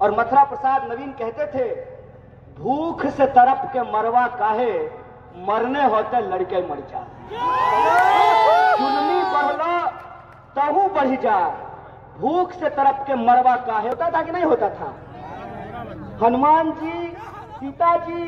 और मथुरा प्रसाद नवीन कहते थे, भूख से तरफ के मरवा काहे, मरने होते लड़के मर जा। चुननी बढ़लो तहू बढ़ी जा, भूख से तरफ के मरवा काहे। होता था कि नहीं होता था? हनुमान जी, सीता जी,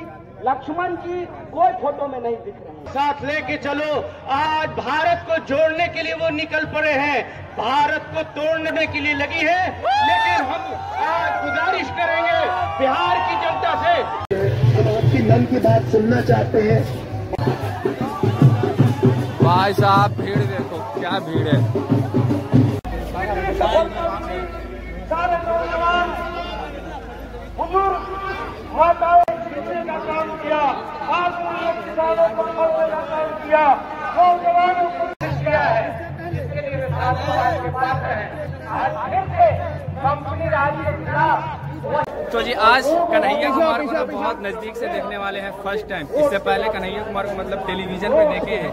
लक्ष्मण जी कोई फोटो में नहीं दिख रहे हैं। साथ लेके चलो, आज भारत को जोड़ने के लिए वो निकल पड़े हैं, भारत को तोड़ने के लिए लगी है। लेकिन हम आज गुजारिश करेंगे बिहार की जनता से, हम आपकी मन की बात सुनना चाहते हैं। भाई साहब भीड़ देखो, क्या भीड़ है। सारे नौजवान बुजुर्ग माताओं का काम किया, आज उन्होंने किसानों को मरने का काम किया, नौजवानों को किया है। इसके लिए आपको आज के पास है, आज फिर से कंपनी राज के खिलाफ। तो जी आज कन्हैया कुमार को तो बहुत नज़दीक से देखने वाले हैं फर्स्ट टाइम। इससे पहले कन्हैया कुमार को मतलब टेलीविजन पे देखे हैं,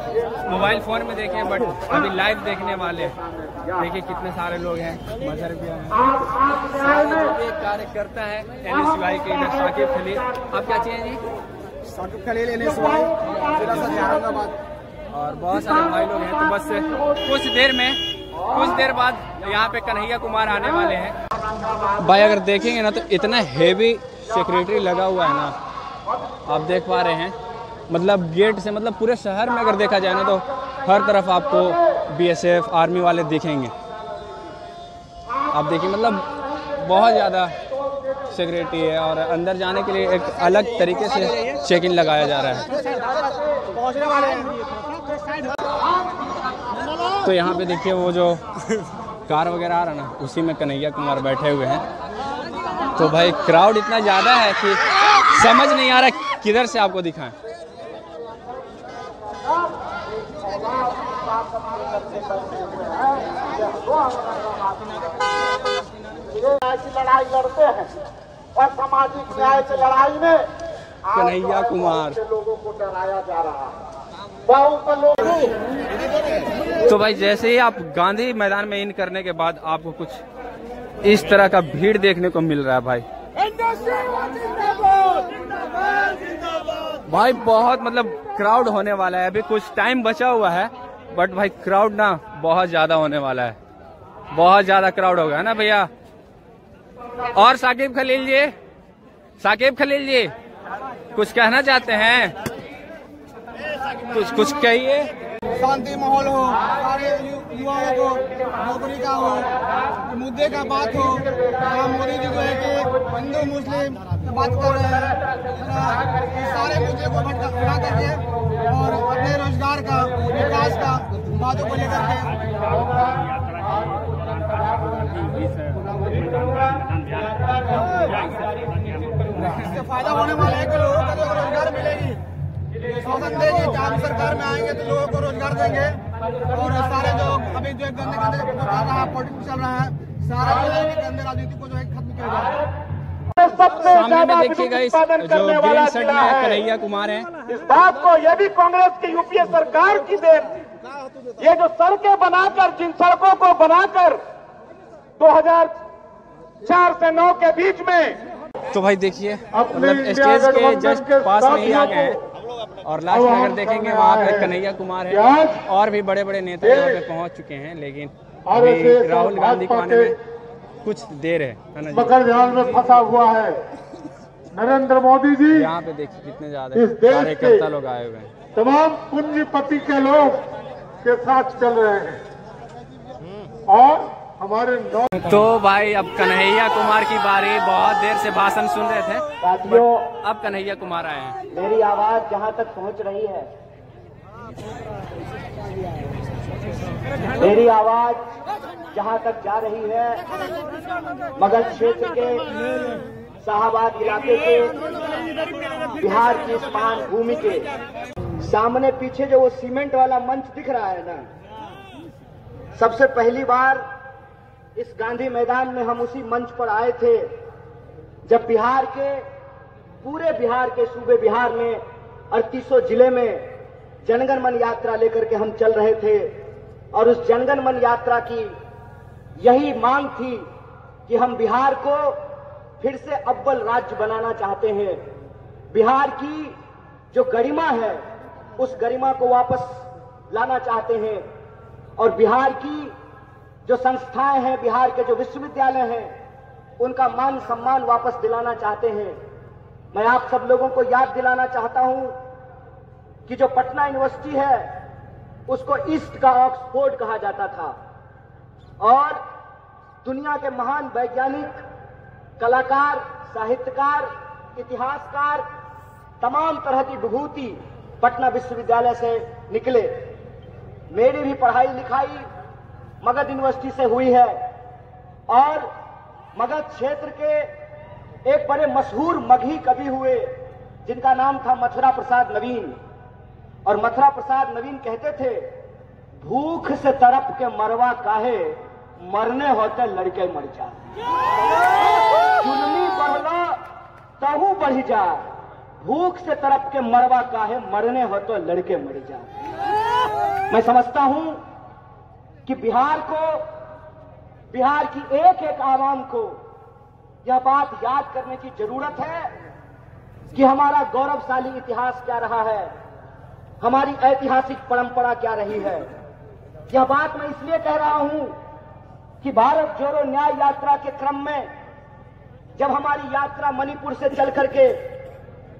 मोबाइल फोन में देखे हैं, बट अभी लाइव देखने वाले हैं। देखिए कितने सारे लोग हैं, मजहर भी हैं। एक कार्यकर्ता है NSY के इधर साकिब खलील। आप क्या चाहिए जी? साकिब खलील NSY और बहुत सारे भाई लोग हैं। तो बस कुछ देर बाद यहाँ पे कन्हैया कुमार आने वाले हैं। भाई अगर देखेंगे ना तो इतना हेवी सिक्योरिटी लगा हुआ है ना, आप देख पा रहे हैं। मतलब गेट से मतलब पूरे शहर में अगर देखा जाए ना तो हर तरफ आपको BSF आर्मी वाले दिखेंगे। आप देखिए मतलब बहुत ज़्यादा सिक्योरिटी है और अंदर जाने के लिए एक अलग तरीके से चेक इन लगाया जा रहा है। तो यहाँ पे देखिए वो जो कार वगैरह आ रहा है ना, उसी में कन्हैया कुमार बैठे हुए हैं। तो भाई क्राउड इतना ज़्यादा है कि समझ नहीं आ रहा किधर से आपको दिखाएं। लड़ाई लड़ते हैं और सामाजिक न्याय की लड़ाई में कन्हैया कुमार लोगों को डराया जा रहा है। बहुत लोग तो भाई जैसे ही आप गांधी मैदान में इन करने के बाद आपको कुछ इस तरह का भीड़ देखने को मिल रहा है। भाई बहुत मतलब क्राउड होने वाला है। अभी कुछ टाइम बचा हुआ है, बट भाई क्राउड ना बहुत ज्यादा होने वाला है। बहुत ज्यादा क्राउड होगा ना भैया। और साकिब खलील जी कुछ कहना चाहते हैं? कुछ कहिए। शांति माहौल हो, सारे युवाओं को नौकरी का हो, मुद्दे का बात हो। मोदी जी जो है कि हिंदू मुस्लिम बात कर रहे हैं, सारे मुद्दे को उठा करके और अपने रोजगार का, विकास का बातों को लेकर के इससे फायदा होने वाला है कि लोगों को जो रोजगार मिलेगी, शासन देगी। जब सरकार में आएंगे तो लोगों को रोजगार देंगे और सारे जो अभी जो गंदे चल रहा है, पॉलिटिक्स चल रहा है, सारा जो है गंदे राजनीति को जो है खत्म किया जाए। सामने में देखिएगा इस जो ग्रीन शर्ट में है कन्हैया कुमार है। इस बात को ये भी कांग्रेस की यूपीए सरकार की देन, ये जो सड़कें बनाकर, जिन सड़कों को बनाकर 2004 से 9 के बीच में, तो भाई देखिए मतलब स्टेज के जस्ट पास में ही आ गए हैं और लास्ट में अगर देखेंगे वहाँ पे कन्हैया कुमार है और भी बड़े बड़े नेता यहाँ पे पहुँच चुके हैं। लेकिन अभी राहुल गांधी को आने में कुछ देर है ना। मकर जाल में फंसा हुआ है नरेंद्र मोदी जी। यहाँ पे देखिए कितने ज्यादा कार्यकर्ता लोग आए हुए हैं, तमाम पूंजीपति के लोग के साथ चल रहे हैं और हमारे तो भाई अब कन्हैया कुमार की बारी। बहुत देर से भाषण सुन रहे थे, साथियों अब कन्हैया कुमार आए हैं। मेरी आवाज जहां तक पहुंच रही है, मेरी आवाज जहां तक जा रही है, मगध क्षेत्र के शाहबाद इलाके के, बिहार की इस महान भूमि के सामने पीछे जो वो सीमेंट वाला मंच दिख रहा है ना, सबसे पहली बार इस गांधी मैदान में हम उसी मंच पर आए थे जब बिहार के, पूरे बिहार के सूबे बिहार में 3800 जिले में जनगण मन यात्रा लेकर के हम चल रहे थे। और उस जनगण मन यात्रा की यही मांग थी कि हम बिहार को फिर से अव्वल राज्य बनाना चाहते हैं। बिहार की जो गरिमा है उस गरिमा को वापस लाना चाहते हैं और बिहार की जो संस्थाएं हैं, बिहार के जो विश्वविद्यालय हैं, उनका मान सम्मान वापस दिलाना चाहते हैं। मैं आप सब लोगों को याद दिलाना चाहता हूं कि जो पटना यूनिवर्सिटी है उसको ईस्ट का ऑक्सफोर्ड कहा जाता था और दुनिया के महान वैज्ञानिक, कलाकार, साहित्यकार, इतिहासकार, तमाम तरह की विभूति पटना विश्वविद्यालय से निकले। मेरी भी पढ़ाई लिखाई मगध यूनिवर्सिटी से हुई है और मगध क्षेत्र के एक बड़े मशहूर मगही कवि हुए जिनका नाम था मथुरा प्रसाद नवीन। और मथुरा प्रसाद नवीन कहते थे, भूख से तरफ के मरवा काहे, मरने होते लड़के मर जा। जुल्मी बढ़ला तहु बढ़ी जा, भूख से तरफ के मरवा काहे, मरने हो तो लड़के मर जा। मैं समझता हूं कि बिहार की एक एक आवाम को यह बात याद करने की जरूरत है कि हमारा गौरवशाली इतिहास क्या रहा है, हमारी ऐतिहासिक परंपरा क्या रही है। यह बात मैं इसलिए कह रहा हूं कि भारत जोड़ो न्याय यात्रा के क्रम में जब हमारी यात्रा मणिपुर से चल करके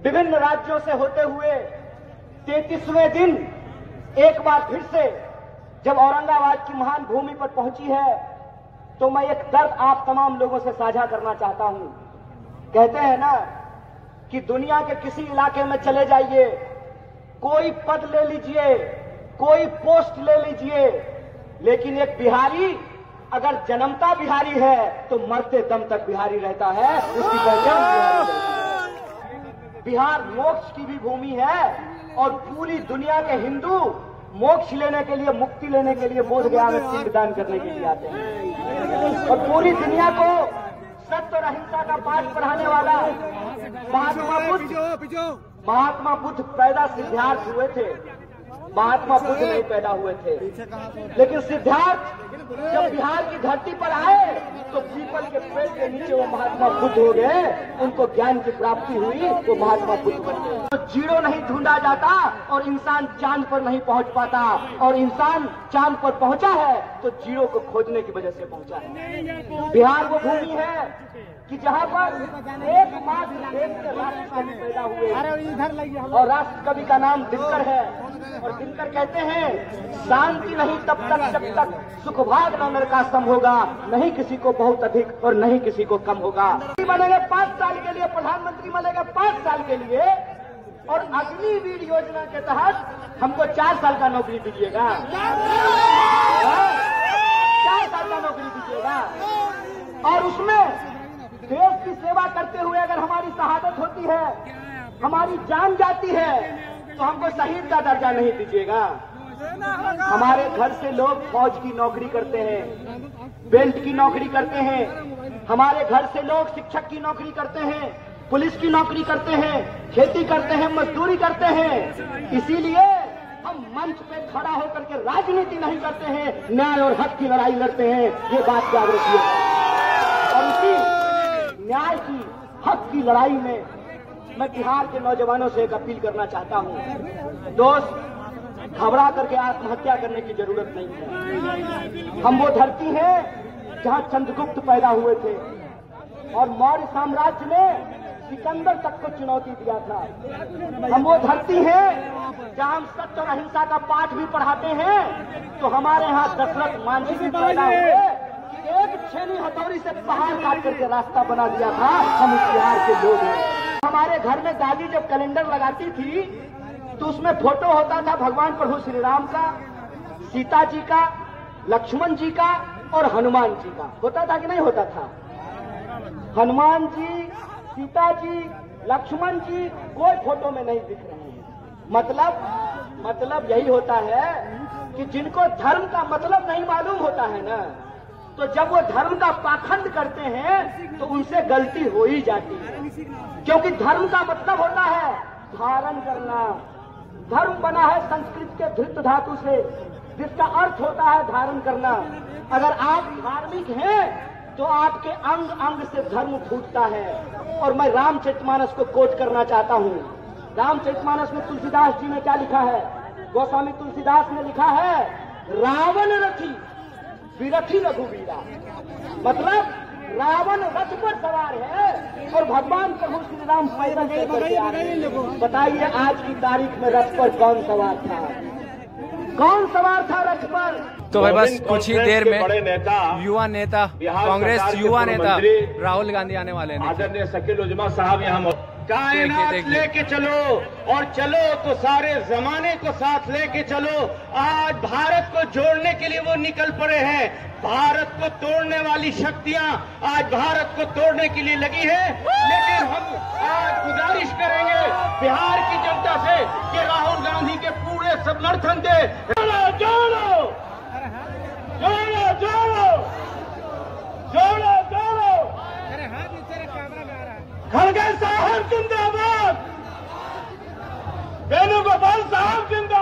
विभिन्न राज्यों से होते हुए 33वें दिन एक बार फिर से जब औरंगाबाद की महान भूमि पर पहुंची है तो मैं एक दर्द आप तमाम लोगों से साझा करना चाहता हूं। कहते हैं ना कि दुनिया के किसी इलाके में चले जाइए, कोई पद ले लीजिए, कोई पोस्ट ले लीजिए, लेकिन एक बिहारी अगर जन्मता बिहारी है तो मरते दम तक बिहारी रहता है, उसकी पहचान बिहारी रहती है। बिहार मोक्ष की भी भूमि है और पूरी दुनिया के हिंदू मोक्ष लेने के लिए, मुक्ति लेने के लिए बोध गया में पिंडदान करने के लिए आते हैं। और पूरी दुनिया को सत्य और अहिंसा का पाठ पढ़ाने वाला महात्मा बुद्ध पैदा सिद्धार्थ हुए थे, महात्मा बुद्ध नहीं पैदा हुए थे। लेकिन सिद्धार्थ जब बिहार की धरती पर आए तो पीपल के पेड़ के नीचे वो महात्मा बुद्ध हो गए, उनको ज्ञान की प्राप्ति हुई, वो महात्मा बुद्ध बन गए। तो जीरो नहीं ढूंढा जाता और इंसान चांद पर नहीं पहुंच पाता, और इंसान चांद पर पहुंचा है तो जीरो को खोजने की वजह से पहुंचा है। बिहार वो भूमि है कि जहां पर एकमात्र देश के राष्ट्र कवि पैदा हुए और राष्ट्र कवि का नाम दिनकर है। और दिनकर कहते हैं, शांति नहीं तब तक जब तक सुख भाग न नरकासम होगा, नहीं किसी को बहुत अधिक और नहीं किसी को कम होगा। बनेंगे 5 साल के लिए, प्रधानमंत्री बनेंगे 5 साल के लिए, और अग्निवीर योजना के तहत हमको 4 साल का नौकरी दीजिएगा, 4 साल का नौकरी दीजिएगा। और उसमें देश की सेवा करते हुए अगर हमारी शहादत होती है, हमारी जान जाती है, तो हमको शहीद का दर्जा नहीं दीजिएगा। हमारे घर से लोग फौज की नौकरी करते हैं, बेल्ट की नौकरी करते हैं, हमारे घर से लोग शिक्षक की नौकरी करते हैं, पुलिस की नौकरी करते हैं, खेती करते हैं, मजदूरी करते हैं। इसीलिए हम मंच पे खड़ा होकर के राजनीति नहीं करते हैं, न्याय और हक की लड़ाई लड़ते हैं। ये बात याद रखिए। और इसी न्याय की, हक की लड़ाई में मैं बिहार के नौजवानों से एक अपील करना चाहता हूं। दोस्त, घबरा करके आत्महत्या करने की जरूरत नहीं है। हम वो धरती है जहां चंद्रगुप्त पैदा हुए थे और मौर्य साम्राज्य ने सिकंदर तक को चुनौती दिया था। हम वो धरती है जहां हम सत्य और अहिंसा का पाठ भी पढ़ाते हैं। तो हमारे यहाँ दशरथ मांझी भी पैदा हुए कि एक छेनी हथौड़ी से पहाड़ काट करके रास्ता बना दिया था। हम इस बिहार के लोग हैं। हमारे घर में दादी जब कैलेंडर लगाती थी तो उसमें फोटो होता था भगवान प्रभु श्री राम का, सीता जी का, लक्ष्मण जी का और हनुमान जी का। होता था कि नहीं होता था? हनुमान जी, सीता जी, लक्ष्मण जी कोई फोटो में नहीं दिख रहे हैं। मतलब यही होता है कि जिनको धर्म का मतलब नहीं मालूम होता है ना, तो जब वो धर्म का पाखंड करते हैं तो उनसे गलती हो ही जाती है। क्योंकि धर्म का मतलब होता है धारण करना। धर्म बना है संस्कृत के धृत धातु से, जिसका अर्थ होता है धारण करना। अगर आप धार्मिक हैं तो आपके अंग अंग से धर्म फूटता है। और मैं रामचरितमानस को कोट करना चाहता हूँ। रामचरितमानस में तुलसीदास जी ने क्या लिखा है? गोस्वामी तुलसीदास ने लिखा है, रावण रथी विरथी रघुवीरा। मतलब रावण रथ पर सवार है और भगवान प्रभु श्री राम पैदल चल करके आ रहे हैं। बताइए आज की तारीख में रथ पर कौन सवार था? कौन सवार था रथ पर? तो भाई बस कुछ ही देर में युवा नेता, कांग्रेस युवा नेता राहुल गांधी आने वाले हैं। आदरणीय शकील उजमा साहब यहाँ कायनात लेके चलो और चलो तो सारे जमाने को साथ लेके चलो। आज भारत को जोड़ने के लिए वो निकल पड़े हैं। भारत को तोड़ने वाली शक्तियां आज भारत को तोड़ने के लिए लगी है। लेकिन हम आज गुजारिश करेंगे बिहार की जनता से कि राहुल गांधी के पूरे समर्थन दे। जोड़ो जोड़ो जोड़ो जोड़ो जोड़ो जोड़ो। खड़गे साहब जिंदाबाद, वेणुगोपाल साहब जिंदाबाद।